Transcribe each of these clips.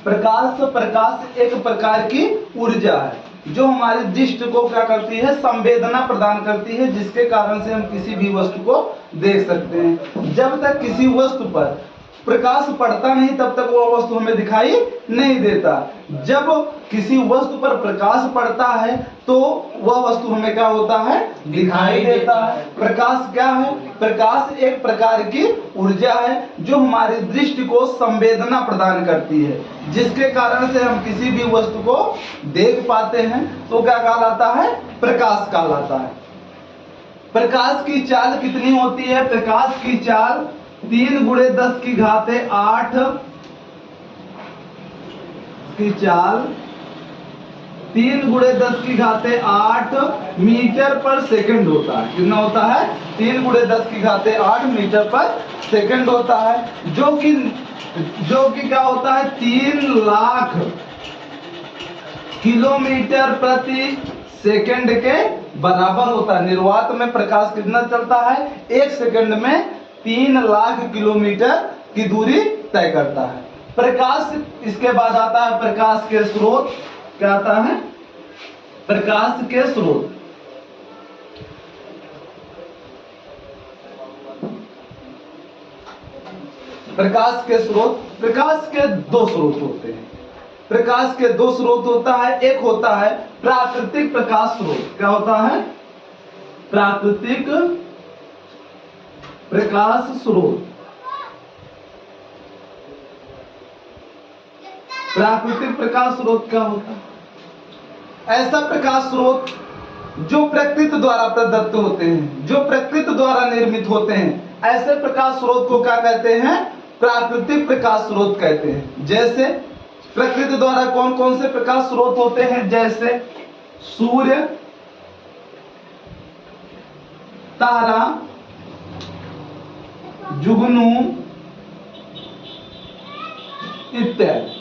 प्रकाश एक प्रकार की ऊर्जा है जो हमारी दृष्टि को क्या करती है, संवेदना प्रदान करती है, जिसके कारण से हम किसी भी वस्तु को देख सकते हैं। जब तक किसी वस्तु पर प्रकाश पड़ता नहीं तब तक वह वस्तु हमें दिखाई नहीं देता। जब किसी वस्तु पर प्रकाश पड़ता है तो वह वस्तु हमें क्या होता है, दिखाई देता है। प्रकाश क्या है? प्रकाश एक प्रकार की ऊर्जा है जो हमारी दृष्टि को संवेदना प्रदान करती है, जिसके कारण से हम किसी भी वस्तु को देख पाते हैं। तो क्या कहलाता है? प्रकाश कहलाता है। प्रकाश की चाल कितनी होती है? प्रकाश की चाल 3 × 10 की घात 8 की चाल 3 × 10 की घात 8 मीटर पर सेकंड होता है। कितना होता है? 3 × 10 की घात 8 मीटर पर सेकंड होता है, जो कि क्या होता है, 3 लाख किलोमीटर प्रति सेकंड के बराबर होता है। निर्वात में प्रकाश कितना चलता है? 1 सेकंड में 3 लाख किलोमीटर की दूरी तय करता है। प्रकाश, इसके बाद आता है प्रकाश के स्रोत। क्या आता है? प्रकाश के स्रोत। प्रकाश के स्रोत, प्रकाश के 2 स्रोत होते हैं। प्रकाश के 2 स्रोत होता है। एक होता है प्राकृतिक प्रकाश स्रोत। क्या होता है? प्राकृतिक प्रकाश स्रोत। प्राकृतिक प्रकाश स्रोत क्या होता है? ऐसा प्रकाश स्रोत जो प्रकृति द्वारा प्रदत्त होते हैं, जो प्रकृति द्वारा निर्मित होते हैं, ऐसे प्रकाश स्रोत को क्या कहते हैं? प्राकृतिक प्रकाश स्रोत कहते हैं। जैसे प्रकृति द्वारा कौन कौन से प्रकाश स्रोत होते हैं? जैसे सूर्य, तारा, जुगनू इत्यादि।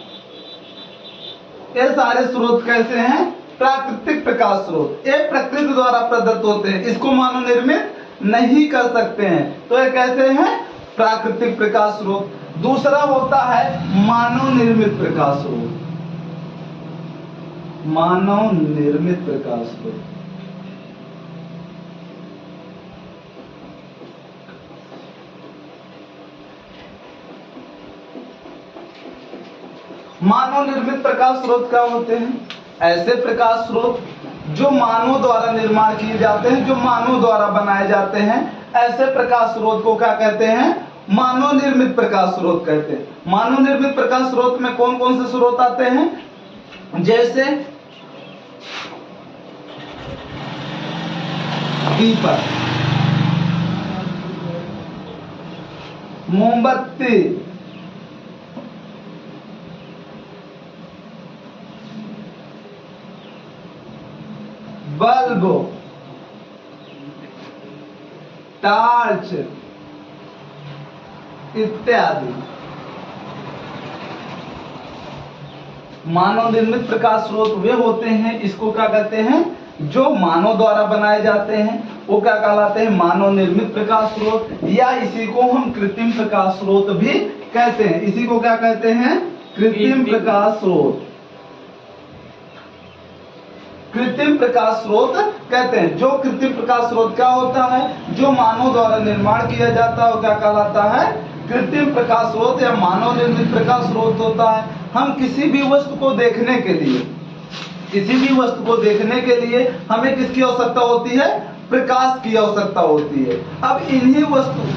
ये सारे स्रोत कैसे हैं? प्राकृतिक प्रकाश स्रोत। ये प्रकृति द्वारा प्रदत्त होते हैं, इसको मानव निर्मित नहीं कर सकते हैं, तो ये कैसे हैं? प्राकृतिक प्रकाश स्रोत। दूसरा होता है मानव निर्मित प्रकाश स्रोत। मानव निर्मित प्रकाश स्रोत। मानव निर्मित प्रकाश स्रोत क्या होते हैं? ऐसे प्रकाश स्रोत जो मानव द्वारा निर्माण किए जाते हैं, जो मानव द्वारा बनाए जाते हैं, ऐसे प्रकाश स्रोत को क्या कहते हैं? मानव निर्मित प्रकाश स्रोत कहते हैं। मानव निर्मित प्रकाश स्रोत में कौन कौन से स्रोत आते हैं? जैसे दीपक, मोमबत्ती, बल्ब, टार्च इत्यादि। मानव निर्मित प्रकाश स्रोत वे होते हैं, इसको क्या कहते हैं? जो मानव द्वारा बनाए जाते हैं, वो क्या कहलाते हैं? मानव निर्मित प्रकाश स्रोत, या इसी को हम कृत्रिम प्रकाश स्रोत भी कहते हैं। इसी को क्या कहते हैं? कृत्रिम प्रकाश स्रोत। कृत्रिम प्रकाश स्रोत कहते हैं। जो कृत्रिम प्रकाश स्रोत क्या होता है? जो मानव द्वारा निर्माण किया जाता है, वो क्या कहलाता है? कृत्रिम प्रकाश स्रोत या मानव निर्मित प्रकाश स्रोत होता है। हम किसी भी वस्तु को देखने के लिए, किसी भी वस्तु को देखने के लिए हमें किसकी आवश्यकता होती है? प्रकाश की आवश्यकता होती है। अब इन्हीं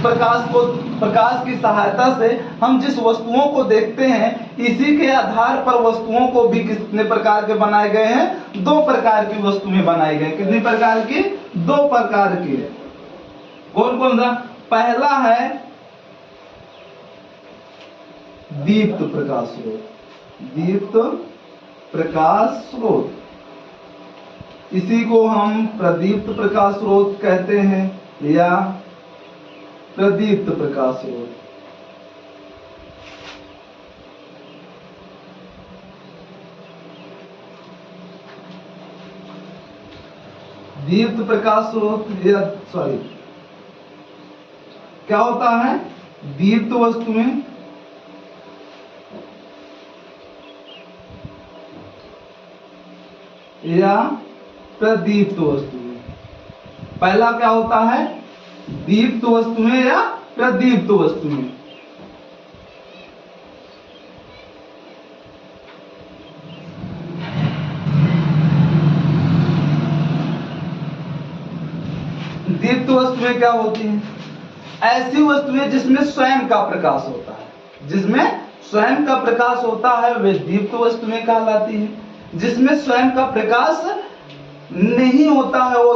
प्रकाश की सहायता से हम जिस वस्तुओं को देखते हैं, इसी के आधार पर वस्तुओं को भी कितने प्रकार के बनाए गए हैं? 2 प्रकार की वस्तुएं बनाई गई। कितनी प्रकार की? 2 प्रकार की। कौन कौन सा? पहला है दीप्त प्रकाश स्रोत। दीप्त प्रकाश स्रोत, इसी को हम प्रदीप्त प्रकाश स्रोत कहते हैं या प्रदीप्त प्रकाश स्रोत। दीप्त प्रकाश स्रोत या क्या होता है? दीप्त वस्तुएं या प्रदीप्त वस्तुएं। पहला क्या होता है, दीप्त वस्तुएं या प्रदीप्त वस्तुएं। दीप्त वस्तुएं क्या होती हैं, ऐसी वस्तुएं जिसमें स्वयं का प्रकाश होता है, जिसमें स्वयं का प्रकाश होता है वे दीप्त वस्तुएं कहलाती हैं। जिसमें स्वयं का प्रकाश नहीं होता है वो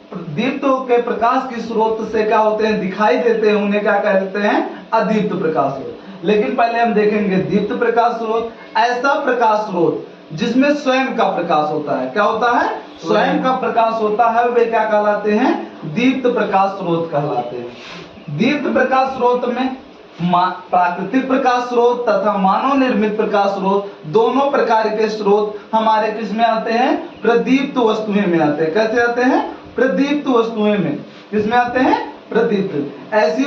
दीप्त के प्रकाश की स्रोत से क्या होते हैं, दिखाई देते हैं, उन्हें क्या कहते हैं, अदीप्त प्रकाश स्रोत। लेकिन पहले हम देखेंगे दीप्त प्रकाश स्रोत, ऐसा प्रकाश स्रोत जिसमें स्वयं का प्रकाश होता है। क्या होता है, स्वयं का प्रकाश होता है, वे क्या कहलाते हैं, दीप्त प्रकाश स्रोत कहलाते हैं। दीप्त प्रकाश स्रोत में प्राकृतिक प्रकाश स्रोत तथा मानव निर्मित प्रकाश स्रोत, दोनों प्रकार के स्रोत हमारे किस में आते हैं, प्रदीप्त वस्तुएं में आते हैं। कैसे आते हैं, प्रदीप्त वस्तुएं में। किस में आते हैं, प्रदीप्त। ऐसी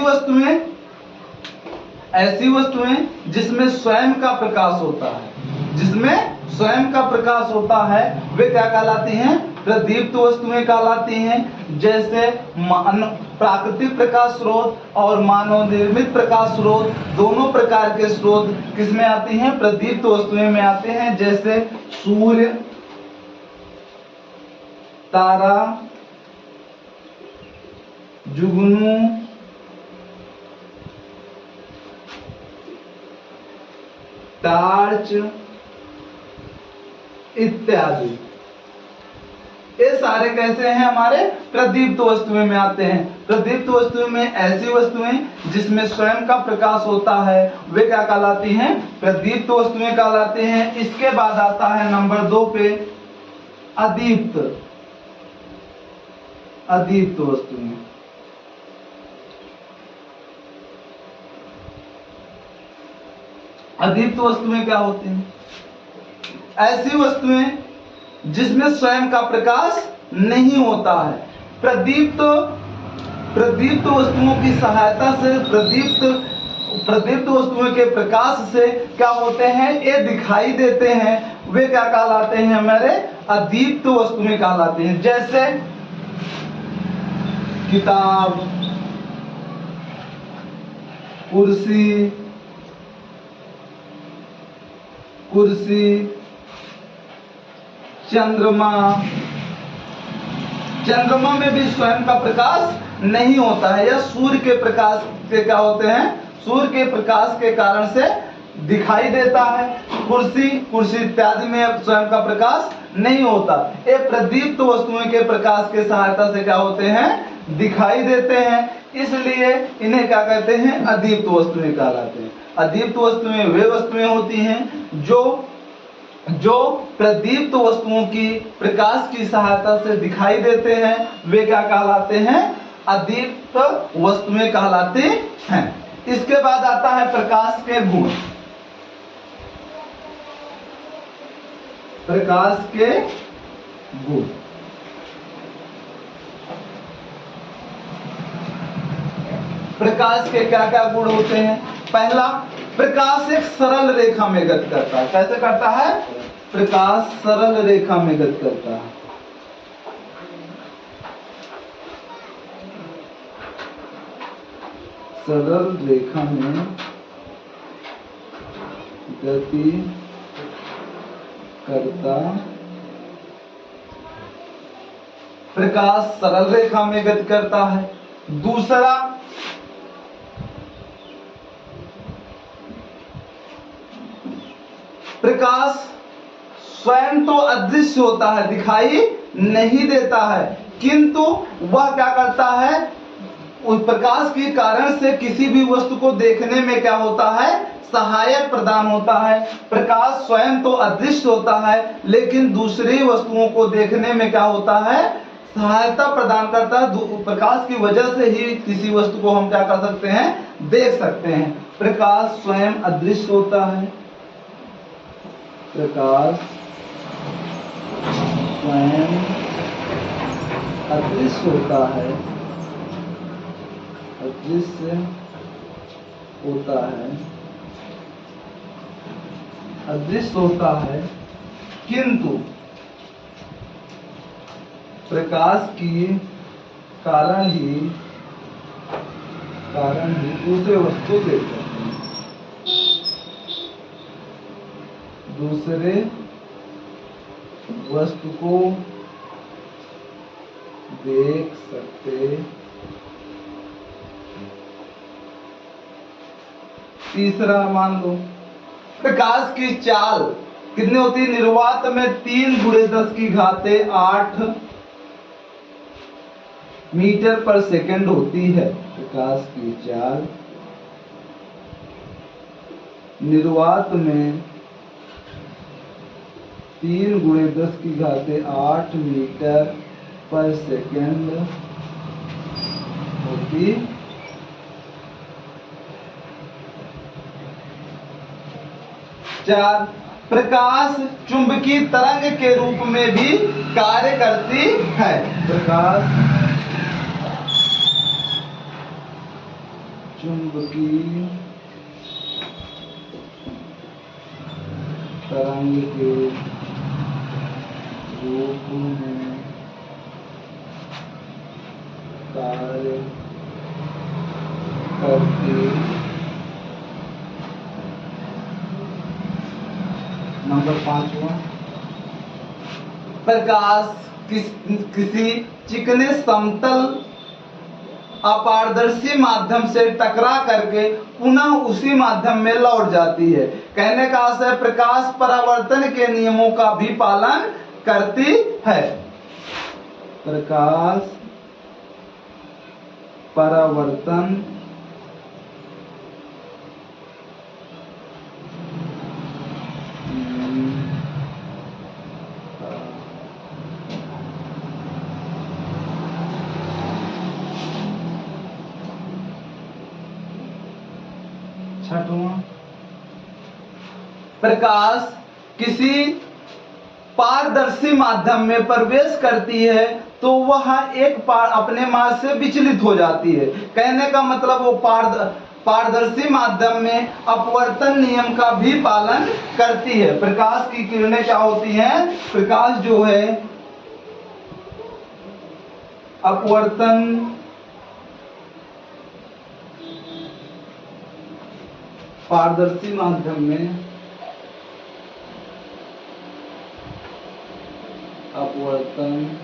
वस्तुएं जिसमें स्वयं का प्रकाश होता है, जिसमें स्वयं का प्रकाश होता है, वे क्या कहलाती हैं, प्रदीप्त वस्तुएं कहलाती हैं। जैसे प्राकृतिक प्रकाश स्रोत और मानव निर्मित प्रकाश स्रोत, दोनों प्रकार के स्रोत किसमें आती हैं, प्रदीप्त वस्तुएं में आते हैं। जैसे सूर्य, तारा, जुगनू, टार्च इत्यादि, ये सारे कैसे हैं, हमारे प्रदीप्त वस्तुएं में आते हैं। प्रदीप्त वस्तुएं में ऐसी वस्तुएं जिसमें स्वयं का प्रकाश होता है, वे क्या कहलाती हैं, प्रदीप्त वस्तुएं कहलाते हैं। इसके बाद आता है नंबर 2 पे अदीप्त वस्तुएं। अदीप्त वस्तुएं क्या होती हैं, ऐसी वस्तुएं जिसमें स्वयं का प्रकाश नहीं होता है। प्रदीप्त वस्तुओं की सहायता से, प्रदीप्त वस्तुओं के प्रकाश से क्या होते हैं, ये दिखाई देते हैं, वे क्या कहलाते हैं, हमारे अदीप्त वस्तुएं कहलाते हैं। जैसे किताब, कुर्सी, चंद्रमा में भी स्वयं का प्रकाश नहीं होता है, या सूर्य के प्रकाश के क्या होते हैं, सूर्य के प्रकाश के कारण से दिखाई देता है। कुर्सी इत्यादि में स्वयं का प्रकाश नहीं होता। ये प्रदीप्त वस्तुओं के प्रकाश के सहायता से क्या होते हैं, दिखाई देते हैं, इसलिए इन्हें क्या कहते हैं, अदीप्त वस्तुएं कहलाते हैं। अदीप्त वस्तुएं वे वस्तुएं होती हैं जो प्रदीप्त वस्तुओं की प्रकाश की सहायता से दिखाई देते हैं, वे क्या कहलाते हैं, अदीप्त वस्तुएं कहलाते हैं। इसके बाद आता है प्रकाश के गुण। प्रकाश के गुण, प्रकाश के क्या क्या गुण होते हैं। पहला, प्रकाश एक सरल रेखा में गति करता है। कैसे करता है, प्रकाश सरल रेखा में गति करता है। सरल रेखा में गति करता, प्रकाश सरल रेखा में गति करता है। दूसरा, प्रकाश स्वयं तो अदृश्य होता है, दिखाई नहीं देता है, किंतु वह क्या करता है, उस प्रकाश के कारण से किसी भी वस्तु को देखने में क्या होता है, सहायक प्रदान होता है। प्रकाश स्वयं तो अदृश्य होता है, लेकिन दूसरी वस्तुओं को देखने में क्या होता है, सहायता प्रदान करता है। प्रकाश की वजह से ही किसी वस्तु को हम क्या कर सकते हैं, देख सकते हैं। प्रकाश स्वयं अदृश्य होता है, प्रकाश स्वयं अदृश्य होता है, अदृश्य होता है, अदृश्य होता है, प्रकाश की कारण ही दूसरे वस्तु देख सकते हैं, दूसरे वस्तु को देख सकते। तीसरा मान लो प्रकाश की चाल कितनी होती है, निर्वात में 3 × 10⁸ मीटर पर सेकंड होती है। प्रकाश की चाल निर्वात में 3 × 10⁸ मीटर पर सेकंड होती। 4 प्रकाश चुंबकीय तरंग के रूप में भी कार्य करती है। प्रकाश चुंबकीय तरंग के रूप में कार्य करती। नंबर 5 प्रकाश किसी चिकने समतल अपारदर्शी माध्यम से टकरा करके पुनः उसी माध्यम में लौट जाती है। कहने का आशय है प्रकाश परावर्तन के नियमों का भी पालन करती है। प्रकाश परावर्तन प्रकाश किसी पारदर्शी माध्यम में प्रवेश करती है तो वह अपने मार्ग से विचलित हो जाती है। कहने का मतलब वो पारदर्शी माध्यम में अपवर्तन नियम का भी पालन करती है। प्रकाश की किरणें क्या होती हैं, प्रकाश जो है अपवर्तन पारदर्शी माध्यम में अपवर्तन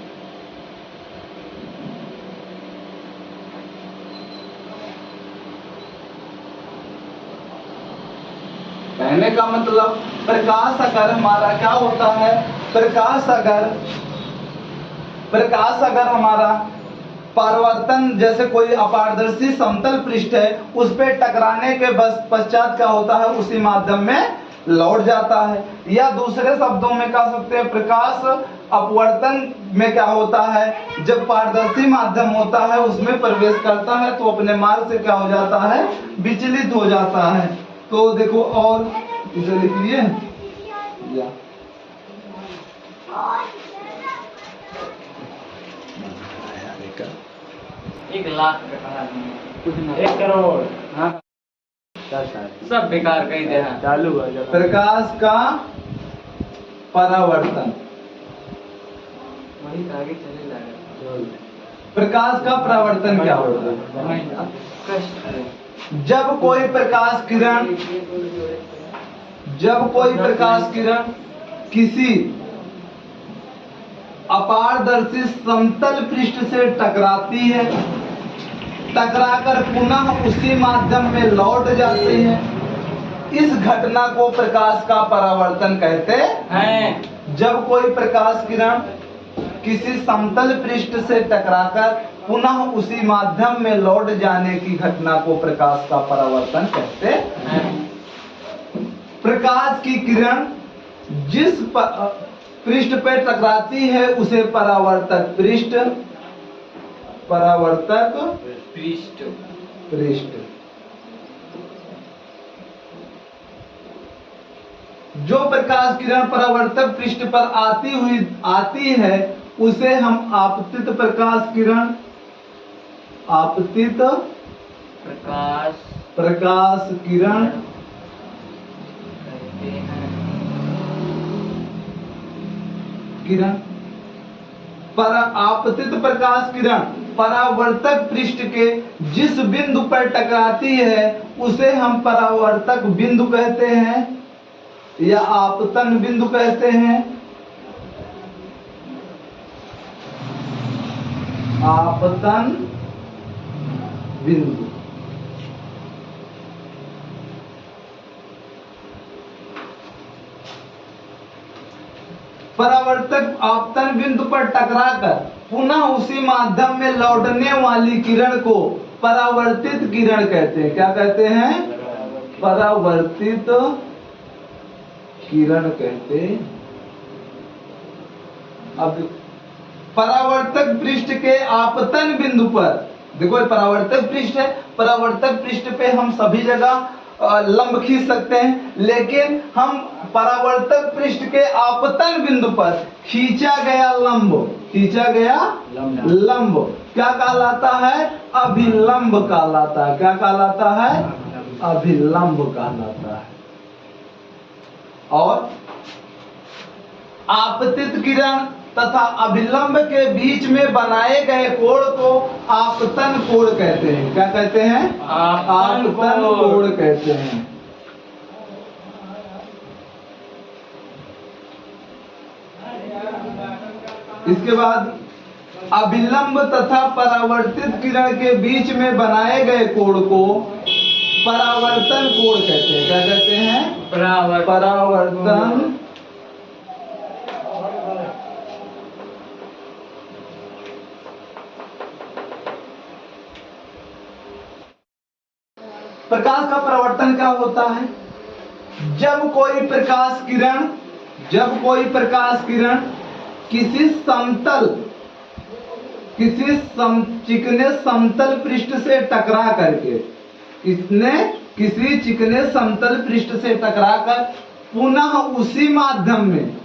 कहने का मतलब प्रकाश अगर हमारा क्या होता है, प्रकाश अगर हमारा परावर्तन जैसे कोई अपारदर्शी समतल पृष्ठ है उस पे टकराने के पश्चात क्या होता है उसी माध्यम में लौट जाता है। या दूसरे शब्दों में कह सकते हैं प्रकाश अपवर्तन में क्या होता है, जब पारदर्शी माध्यम होता है उसमें प्रवेश करता है तो अपने मार्ग से क्या हो जाता है, विचलित हो जाता है। तो देखो और इसे लिख लिए या एक लाख कुछ 1 करोड़। हाँ सब बेकार कही दे। चालू प्रकाश का परावर्तन, वही आगे चले जाएगा। प्रकाश का परावर्तन क्या होता है, जब कोई प्रकाश किरण किसी अपारदर्शी समतल पृष्ठ से टकराती है, टकराकर पुनः उसी माध्यम में लौट जाती है, इस घटना को प्रकाश का परावर्तन कहते हैं। जब कोई प्रकाश किरण किसी समतल पृष्ठ से टकराकर पुनः उसी माध्यम में लौट जाने की घटना को प्रकाश का परावर्तन कहते हैं। प्रकाश की किरण जिस पृष्ठ पे टकराती है उसे परावर्तक पृष्ठ जो प्रकाश किरण परावर्तक पृष्ठ पर आती है उसे हम आपतित प्रकाश किरण पर आपतित प्रकाश किरण परावर्तक पृष्ठ के जिस बिंदु पर टकराती है उसे हम परावर्तक बिंदु कहते हैं या आपतन बिंदु कहते हैं। आपतन बिंदु। परावर्तक आपतन बिंदु पर टकराकर पुनः उसी माध्यम में लौटने वाली किरण को परावर्तित किरण कहते हैं। क्या कहते हैं? परावर्तित किरण कहते हैं। अब परावर्तक पृष्ठ के आपतन बिंदु पर देखो, ये परावर्तक पृष्ठ है। परावर्तक पृष्ठ पे हम सभी जगह लंब खींच सकते हैं, लेकिन हम परावर्तक पृष्ठ के आपतन बिंदु पर खींचा गया लंब क्या कहलाता है? अभिलंब कहलाता है। क्या कहलाता है? अभिलंब कहलाता है। और आपतित किरण तथा अभिलंब के बीच में बनाए गए कोण को आपतन कोण कहते हैं। क्या कहते हैं? आपतन कोण कहते हैं। इसके बाद अभिलंब तथा परावर्तित किरण के बीच में बनाए गए कोण को परावर्तन कोण कहते हैं। क्या कहते हैं? परावर्तन प्रकाश का परावर्तन क्या होता है? जब कोई प्रकाश किरण चिकने समतल पृष्ठ से टकरा करके किसी चिकने समतल पृष्ठ से टकराकर पुनः उसी माध्यम में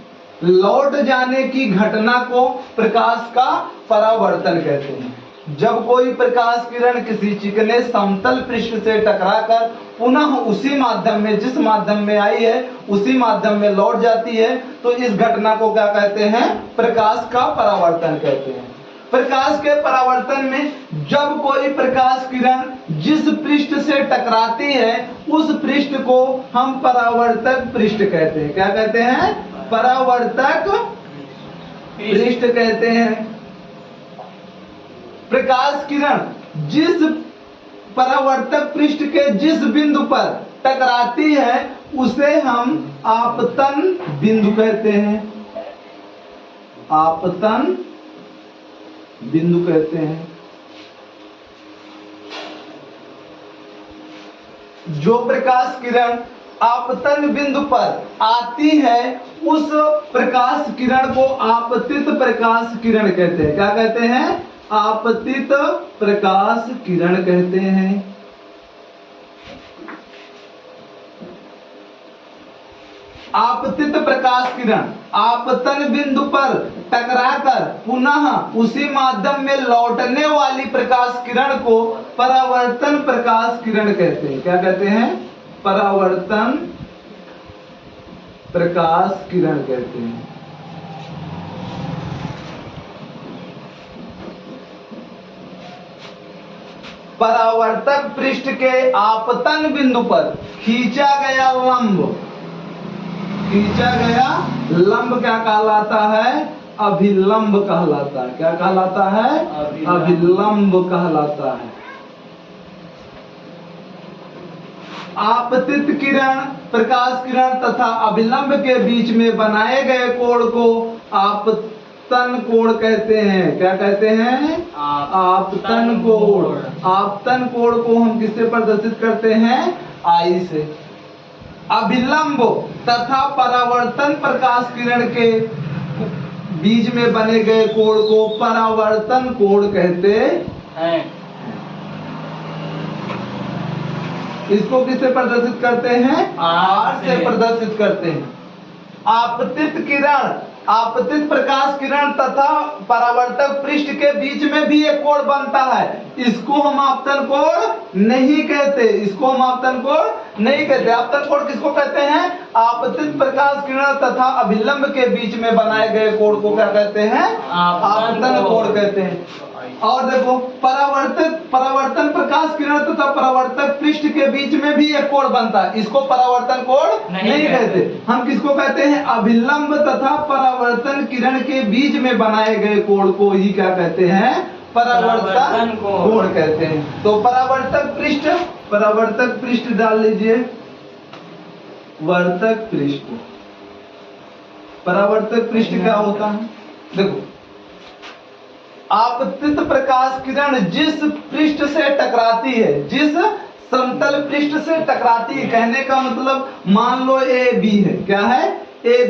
लौट जाने की घटना को प्रकाश का परावर्तन कहते हैं। जब कोई प्रकाश किरण किसी चिकने समतल पृष्ठ से टकराकर पुनः उसी माध्यम में, जिस माध्यम में आई है उसी माध्यम में लौट जाती है, तो इस घटना को क्या कहते हैं? प्रकाश का परावर्तन कहते हैं। प्रकाश के परावर्तन में जब कोई प्रकाश किरण जिस पृष्ठ से टकराती है उस पृष्ठ को हम परावर्तक पृष्ठ कहते हैं। क्या कहते हैं? परावर्तक पृष्ठ कहते हैं। प्रकाश किरण जिस परावर्तक पृष्ठ के जिस बिंदु पर टकराती है उसे हम आपतन बिंदु कहते हैं। आपतन बिंदु कहते हैं। जो प्रकाश किरण आपतन बिंदु पर आती है उस प्रकाश किरण को आपतित प्रकाश किरण कहते हैं। क्या कहते हैं? आपतित प्रकाश किरण कहते हैं। आपतित प्रकाश किरण आपतन बिंदु पर टकराकर पुनः उसी माध्यम में लौटने वाली प्रकाश किरण को परावर्तन प्रकाश किरण कहते हैं। क्या कहते हैं? परावर्तन प्रकाश किरण कहते हैं। परावर्तक पृष्ठ के आपतन बिंदु पर खींचा गया लंब क्या कहलाता है? अभिलंब कहलाता है। क्या कहलाता है? अभिलंब कहलाता है। आपतित किरण, प्रकाश किरण तथा अभिलंब के बीच में बनाए गए कोण को आपतन कोण कहते हैं। क्या कहते हैं? आपतन कोण। आपतन कोण को हम किससे प्रदर्शित करते हैं? आई से। अभिलंब तथा परावर्तन प्रकाश किरण के बीच में बने गए कोण को परावर्तन कोण कहते हैं। इसको किससे प्रदर्शित करते हैं? आर से प्रदर्शित करते हैं। आपतित किरण, आपतित प्रकाश किरण तथा परावर्तक पृष्ठ के बीच में भी एक कोण बनता है। इसको हम आपतन कोण नहीं कहते। इसको हम आपतन कोण नहीं कहते। आपतन कोण किसको कहते हैं? आपतित प्रकाश किरण तथा अभिलंब के बीच में बनाए गए कोण को क्या कहते हैं? आपतन कोण कहते हैं। और देखो परावर्तन प्रकाश किरण तथा परावर्तक पृष्ठ के बीच में भी एक कोण बनता है, इसको परावर्तन कोण नहीं कहते। हम किसको कहते हैं? अभिलंब तथा परावर्तन किरण के बीच में बनाए गए कोण को ही क्या कहते हैं? परावर्तन कोण कहते हैं। तो परावर्तक पृष्ठ डाल लीजिए, वर्तक पृष्ठ। परावर्तक पृष्ठ क्या होता है? देखो, आपतित प्रकाश किरण जिस पृष्ठ से टकराती है, जिस समतल पृष्ठ से टकराती है, कहने का मतलब मान लो ए बी है, क्या है? ए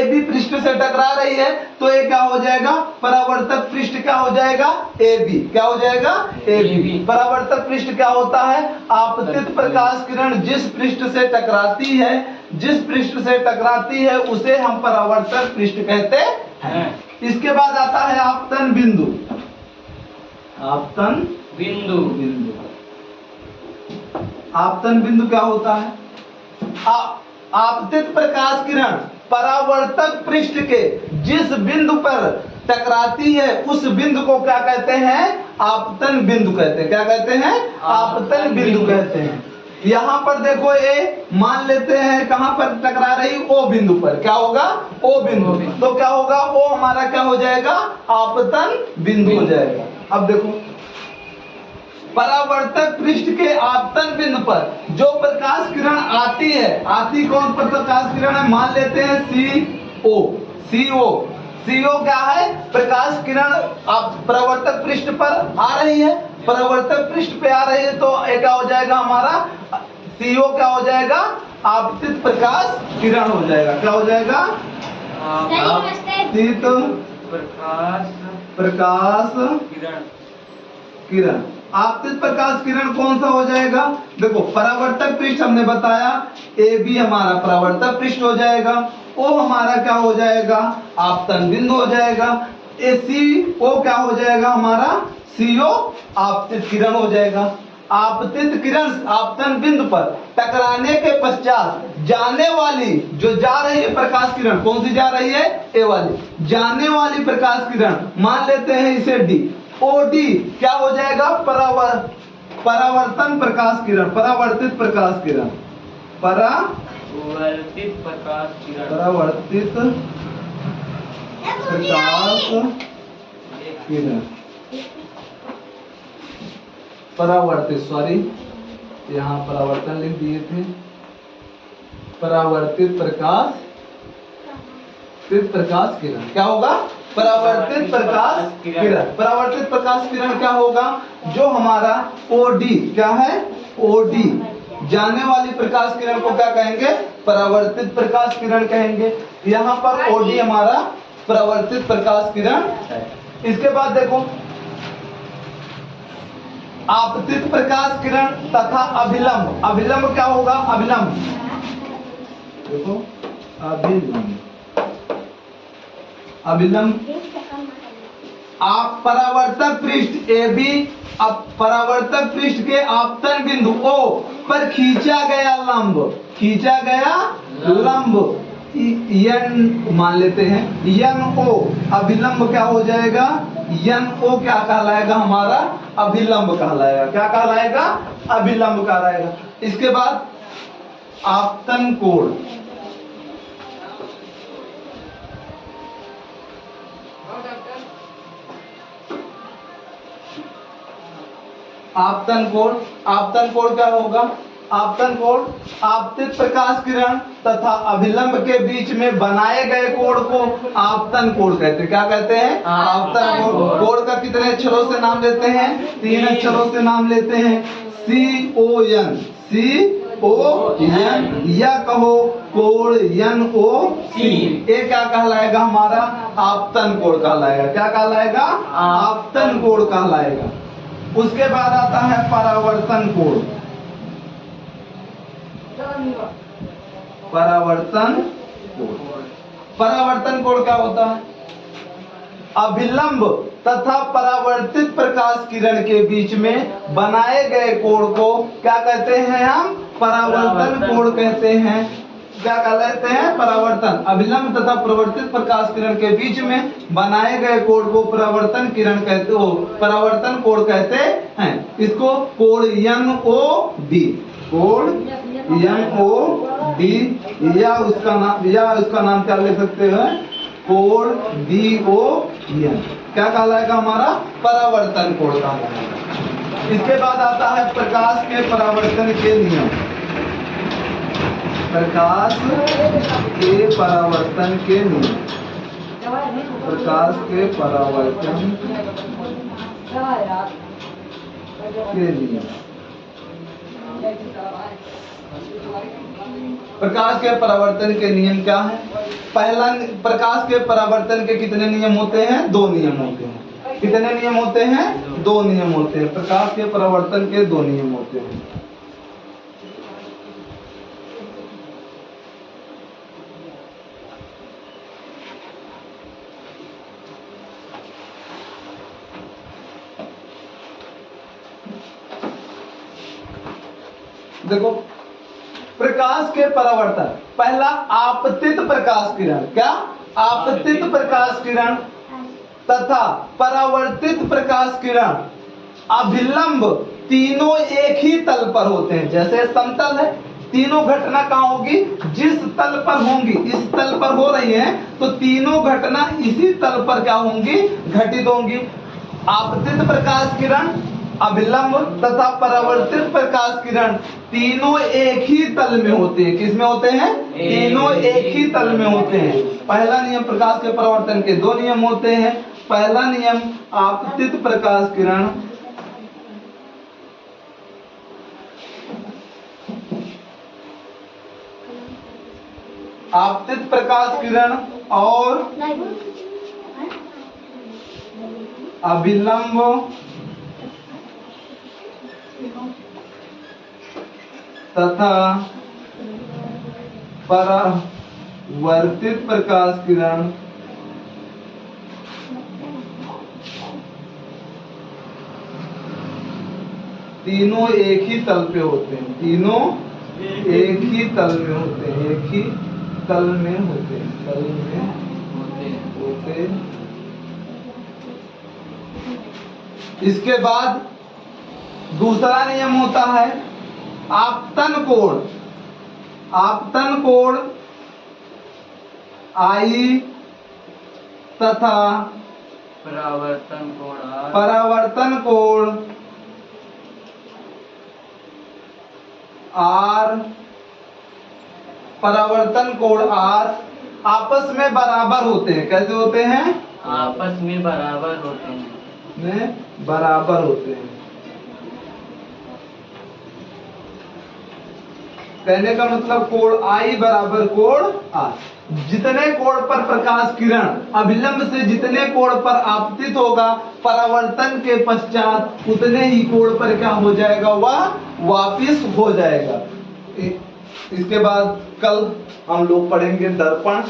बी पृष्ठ से टकरा रही है, तो ये क्या हो जाएगा? परावर्तक पृष्ठ क्या हो जाएगा? A B. क्या हो जाएगा? A B. परावर्तक पृष्ठ क्या होता है? आपतित प्रकाश किरण जिस पृष्ठ से टकराती है, जिस पृष्ठ से टकराती है उसे हम परावर्तक पृष्ठ कहते हैं। इसके बाद आता है आपतन बिंदु। आपतन बिंदु। आपतन बिंदु क्या होता है? आपतित प्रकाश किरण परावर्तक पृष्ठ के जिस बिंदु पर टकराती है उस बिंदु को क्या कहते हैं? आपतन बिंदु कहते हैं। क्या कहते हैं? आपतन बिंदु कहते हैं। यहाँ पर देखो, ए मान लेते हैं कहां पर टकरा रही? ओ बिंदु पर। क्या होगा? ओ बिंदु। तो क्या होगा? ओ हमारा क्या हो जाएगा? आपतन बिंदु हो जाएगा। अब देखो, परावर्तक पृष्ठ के आपतन बिंदु पर जो प्रकाश किरण आती है, आती कौन प्रकाश किरण है? मान लेते हैं CO क्या है? प्रकाश किरण आप परावर्तक पृष्ठ पर आ रही है, परावर्तक पृष्ठ पे आ रही है, तो एक क्या हो जाएगा हमारा? CO क्या हो जाएगा? आपतित प्रकाश किरण हो जाएगा। क्या हो जाएगा? आपतित प्रकाश किरण। आपतित प्रकाश किरण कौन सा हो जाएगा? देखो, परावर्तक पृष्ठ हमने बताया, ए बी हमारा परावर्तक पृष्ठ हो जाएगा, ओ हमारा क्या हो जाएगा? आपतन बिंदु हो जाएगा, ए सी ओ क्या हो जाएगा हमारा? CO आपतित किरण हो जाएगा। आपतित किरण आपतन बिंदु पर टकराने के पश्चात जाने वाली, जो जा रही है प्रकाश किरण, कौन सी जा रही है? ए वाली। जाने वाली प्रकाश किरण मान लेते हैं इसे D। OD क्या हो जाएगा? परावर्तन प्रकाश किरण, परावर्तित प्रकाश किरण, परावर्तित प्रकाश किरण, परावर्तित, सॉरी यहाँ परावर्तन लिख दिए थे। परावर्तित प्रकाश किरण क्या होगा? परावर्तित प्रकाश किरण। परावर्तित प्रकाश किरण क्या होगा? जो हमारा OD क्या है? OD जाने वाली प्रकाश किरण को क्या कहेंगे? परावर्तित प्रकाश किरण कहेंगे। यहाँ पर OD हमारा परावर्तित प्रकाश किरण है। इसके बाद देखो, आपतित प्रकाश किरण तथा अभिलंब। अभिलंब क्या होगा? अभिलंब देखो, अभिलंब आप परावर्तक पृष्ठ AB, अब परावर्तक पृष्ठ के आपतन बिंदु O पर खींचा गया लंब n मान लेते हैं, NO अभिलंब क्या हो जाएगा? NO क्या कहलाएगा हमारा? अभिलंब कहलाएगा। क्या कहलाएगा? अभिलंब कहलाएगा। इसके बाद आपतन कोण। आपतन कोण क्या होगा? आपतन कोण आपतित प्रकाश किरण तथा अभिलंब के बीच में बनाए गए कोण को आपतन कोण कहते हैं। क्या कहते हैं? आपतन कोण। कोण का कितने अक्षरों से नाम लेते हैं? 3 अक्षरों से नाम लेते हैं। CON, या कहो कोण NOC। ये क्या कहलाएगा हमारा? आपतन कोण कहलाएगा। क्या कहलाएगा? आपतन कोण कहलाएगा। उसके बाद आता है परावर्तन कोण। परावर्तन कोण क्या होता है? अभिलंब तथा परावर्तित प्रकाश किरण के बीच में बनाए गए कोण को क्या कहते हैं हम? परावर्तन कोण कहते हैं। क्या कहलाते हैं? परावर्तन। अभिलंब तथा परिवर्तित प्रकाश किरण के बीच में बनाए गए कोण को परावर्तन किरण कहते हो, परावर्तन कोण कहते हैं। इसको कोण NOD, कोण NOD या उसका नाम क्या ले सकते हैं? कोण DON। क्या कहलाएगा? हमारा परावर्तन कोण कहलाएगा। इसके बाद आता है प्रकाश के परावर्तन के नियम। प्रकाश के परावर्तन के नियम। प्रकाश के परावर्तन के नियम। प्रकाश के परावर्तन के नियम क्या है? पहला, प्रकाश के परावर्तन के कितने नियम होते हैं? 2 नियम होते हैं। कितने नियम होते हैं? 2 नियम होते हैं। प्रकाश के परावर्तन के 2 नियम होते हैं। देखो, प्रकाश के परावर्तन, पहला आपतित प्रकाश किरण। क्या? आपतित प्रकाश किरण तथा परावर्तित प्रकाश किरण, अभिलंब, तीनों एक ही तल पर होते हैं। जैसे समतल है, तीनों घटना कहाँ होगी? जिस तल पर होंगी, इस तल पर हो रही है तो तीनों घटना इसी तल पर क्या होंगी? घटित होंगी। आपतित प्रकाश किरण, अभिलंब तथा परावर्तित प्रकाश किरण तीनों एक ही तल में होते हैं। किस में होते हैं? तीनों एक ही तल में होते हैं। पहला नियम, प्रकाश के परावर्तन के 2 नियम होते हैं। पहला नियम, आपतित प्रकाश किरण, आपतित प्रकाश किरण और अभिलंब तथा परावर्तित प्रकाश किरण तीनों एक ही तल पे होते हैं। तीनों एक ही तल में होते हैं। एक ही तल में होते हैं। तल में होते। इसके बाद दूसरा नियम होता है आपतन कोण। आपतन कोण I तथा परावर्तन कोण R, परावर्तन कोण R आपस में बराबर होते हैं। कैसे होते हैं? आपस में बराबर होते हैं। में बराबर होते हैं। कहने का मतलब कोण I बराबर कोण R। जितने कोण पर प्रकाश किरण अभिलंब से जितने कोण पर आपतित होगा, परावर्तन के पश्चात उतने ही कोण पर क्या हो जाएगा? वह वापिस हो जाएगा। इसके बाद कल हम लोग पढ़ेंगे दर्पण।